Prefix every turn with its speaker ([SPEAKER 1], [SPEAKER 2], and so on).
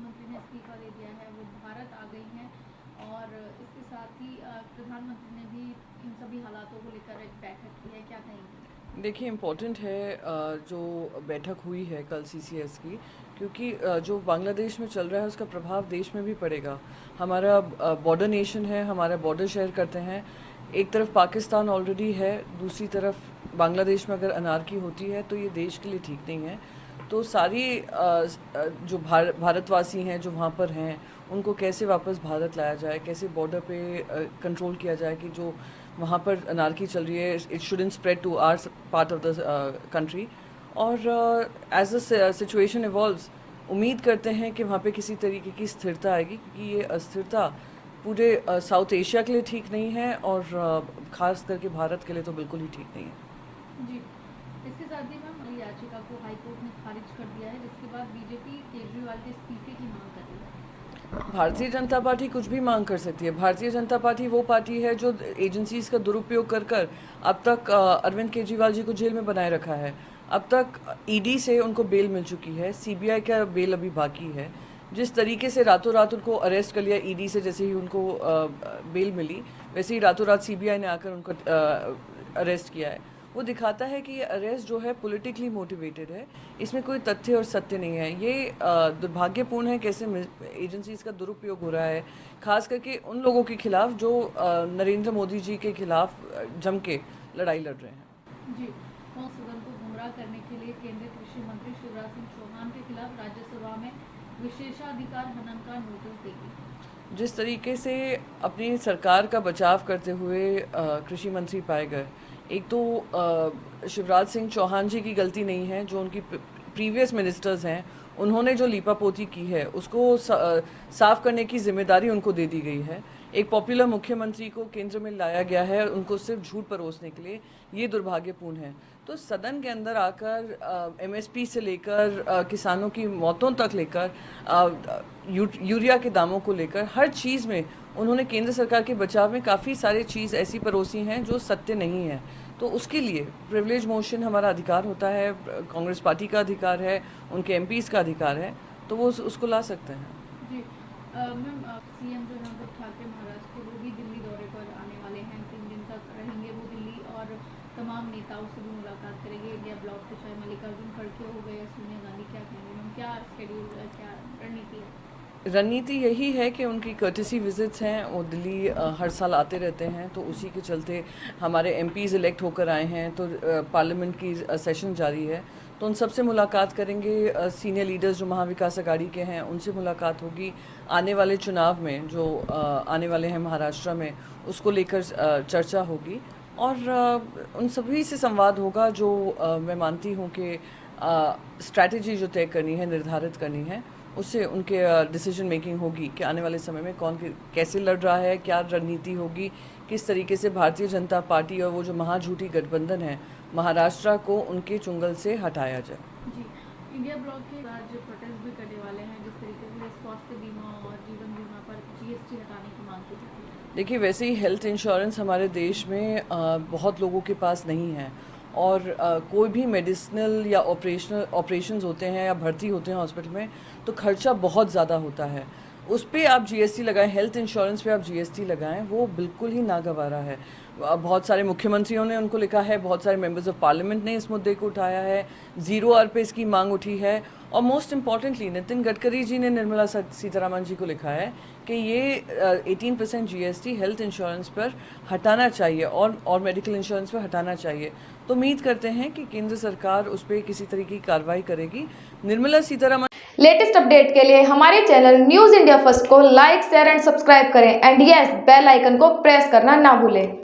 [SPEAKER 1] प्रधानमंत्री ने इस्तीफा दे दिया है, वो भारत आ गई हैं और इसके साथ ही प्रधानमंत्री ने भी इन सभी हालातों को लेकर एक बैठक की है, क्या कहेंगे?
[SPEAKER 2] देखिए इम्पोर्टेंट है जो बैठक हुई है कल सीसीएस की, क्योंकि जो बांग्लादेश में चल रहा है उसका प्रभाव देश में भी पड़ेगा। हमारा बॉर्डर नेशन है, हमारा बॉर्डर शेयर करते हैं। एक तरफ पाकिस्तान ऑलरेडी है, दूसरी तरफ बांग्लादेश में अगर अनारकी होती है तो ये देश के लिए ठीक नहीं है। तो सारी जो भारतवासी हैं जो वहाँ पर हैं उनको कैसे वापस भारत लाया जाए, कैसे बॉर्डर पे कंट्रोल किया जाए कि जो वहाँ पर अनारकी चल रही है it shouldn't spread to our part of the country. और एज अ सिचुएशन इवॉल्व्स उम्मीद करते हैं कि वहाँ पे किसी तरीके की स्थिरता आएगी, क्योंकि ये अस्थिरता पूरे साउथ एशिया के लिए ठीक नहीं है और ख़ास करके भारत के लिए तो बिल्कुल ही ठीक नहीं है।
[SPEAKER 1] जी, इसके साथ ही मैम याचिका को हाईकोर्ट ने खारिज कर दिया है, जिसके बाद बीजेपी केजरीवाल के इस्तीफे की मांग कर रही है।
[SPEAKER 2] भारतीय जनता पार्टी कुछ भी मांग कर सकती है। भारतीय जनता पार्टी वो पार्टी है जो एजेंसीज का दुरुपयोग कर कर अब तक अरविंद केजरीवाल जी को जेल में बनाए रखा है। अब तक ईडी से उनको बेल मिल चुकी है, सीबीआई का बेल अभी बाकी है। जिस तरीके से रातों रात उनको अरेस्ट कर लिया ईडी से, जैसे ही उनको बेल मिली वैसे ही रातों रात सीबीआई ने आकर उनको अरेस्ट किया है। वो दिखाता है कि ये अरेस्ट जो है पॉलिटिकली मोटिवेटेड है, इसमें कोई तथ्य और सत्य नहीं है। ये दुर्भाग्यपूर्ण है कैसे एजेंसीज का दुरुपयोग हो रहा है, खास करके उन लोगों के खिलाफ जो नरेंद्र मोदी जी के खिलाफ जम के लड़ाई लड़ रहे हैं।
[SPEAKER 1] जी, तो सदन को गुमराह करने के लिए केंद्रीय कृषि मंत्री शिवराज सिंह चौहान के खिलाफ राज्यसभा में विशेषाधिकार हनन का नोटिस देगी।
[SPEAKER 2] जिस तरीके से अपनी सरकार का बचाव करते हुए कृषि मंत्री पाए गए, एक तो शिवराज सिंह चौहान जी की गलती नहीं है, जो उनकी प्रीवियस मिनिस्टर्स हैं उन्होंने जो लीपापोती की है उसको साफ करने की जिम्मेदारी उनको दे दी गई है। एक पॉपुलर मुख्यमंत्री को केंद्र में लाया गया है उनको सिर्फ झूठ परोसने के लिए, ये दुर्भाग्यपूर्ण है। तो सदन के अंदर आकर एमएसपी से लेकर किसानों की मौतों तक लेकर यूरिया के दामों को लेकर हर चीज़ में उन्होंने केंद्र सरकार के बचाव में काफ़ी सारी चीज़ ऐसी परोसी हैं जो सत्य नहीं है। तो उसके लिए प्रिविलेज मोशन हमारा अधिकार होता है, कांग्रेस पार्टी का अधिकार है, उनके एमपीज का अधिकार है, तो वो उसको ला सकते हैं।
[SPEAKER 1] जी मैम, सीएम जो है उद्धव ठाकरे महाराष्ट्र के वो भी दिल्ली दौरे पर आने वाले हैं, 3 दिन तक रहेंगे वो दिल्ली और तमाम नेताओं से भी मुलाकात करेंगे। इंडिया ब्लॉक के चाहे मल्लिकार्जुन खड़गे हो गए, सोनिया गांधी, क्या कहेंगे मैम, क्या शेड्यूल, क्या रणनीति है?
[SPEAKER 2] रणनीति यही है कि उनकी कर्टसी विजिट्स हैं, वो दिल्ली हर साल आते रहते हैं, तो उसी के चलते हमारे एमपीज़ इलेक्ट होकर आए हैं, तो पार्लियामेंट की सेशन जारी है, तो उन सबसे मुलाकात करेंगे। सीनियर लीडर्स जो महाविकास अघाड़ी के हैं उनसे मुलाकात होगी। आने वाले चुनाव में जो आने वाले हैं महाराष्ट्र में, उसको लेकर चर्चा होगी और उन सभी से संवाद होगा जो मैं मानती हूँ कि स्ट्रैटेजी जो तय करनी है, निर्धारित करनी है, उससे उनके डिसीजन मेकिंग होगी कि आने वाले समय में कौन कैसे लड़ रहा है, क्या रणनीति होगी, किस तरीके से भारतीय जनता पार्टी और वो जो महाझूठी गठबंधन है महाराष्ट्र को उनके चुंगल से हटाया जाए।
[SPEAKER 1] जी, इंडिया ब्लॉक के राज्य प्रोटेस्ट भी करने वाले हैं, जिस तरीके से स्वास्थ्य बीमा और जीवन बीमा पर जीएसटी हटाने की मांग की जा रही है।
[SPEAKER 2] देखिए वैसे ही हेल्थ इंश्योरेंस हमारे देश में बहुत लोगों के पास नहीं है और कोई भी मेडिसिनल या ऑपरेशंस होते हैं या भर्ती होते हैं हॉस्पिटल में तो खर्चा बहुत ज़्यादा होता है। उस पर आप जीएसटी लगाएं, हेल्थ इंश्योरेंस पे आप जीएसटी लगाएं, वो बिल्कुल ही नागवारा है। बहुत सारे मुख्यमंत्रियों ने उनको लिखा है, बहुत सारे मेंबर्स ऑफ पार्लियामेंट ने इस मुद्दे को उठाया है, 0 आर पे इसकी मांग उठी है और मोस्ट इम्पॉर्टेंटली नितिन गडकरी जी ने निर्मला सीतारामन जी को लिखा है कि ये 18% जीएसटी हेल्थ इंश्योरेंस पर हटाना चाहिए और मेडिकल इंश्योरेंस पर हटाना चाहिए। तो उम्मीद करते हैं कि केंद्र सरकार उस पर किसी तरह की कार्रवाई करेगी। निर्मला सीतारामन
[SPEAKER 3] लेटेस्ट अपडेट के लिए हमारे चैनल न्यूज इंडिया फर्स्ट को लाइक, शेयर एंड सब्सक्राइब करें एंड यस बेल आइकन को प्रेस करना ना भूलें।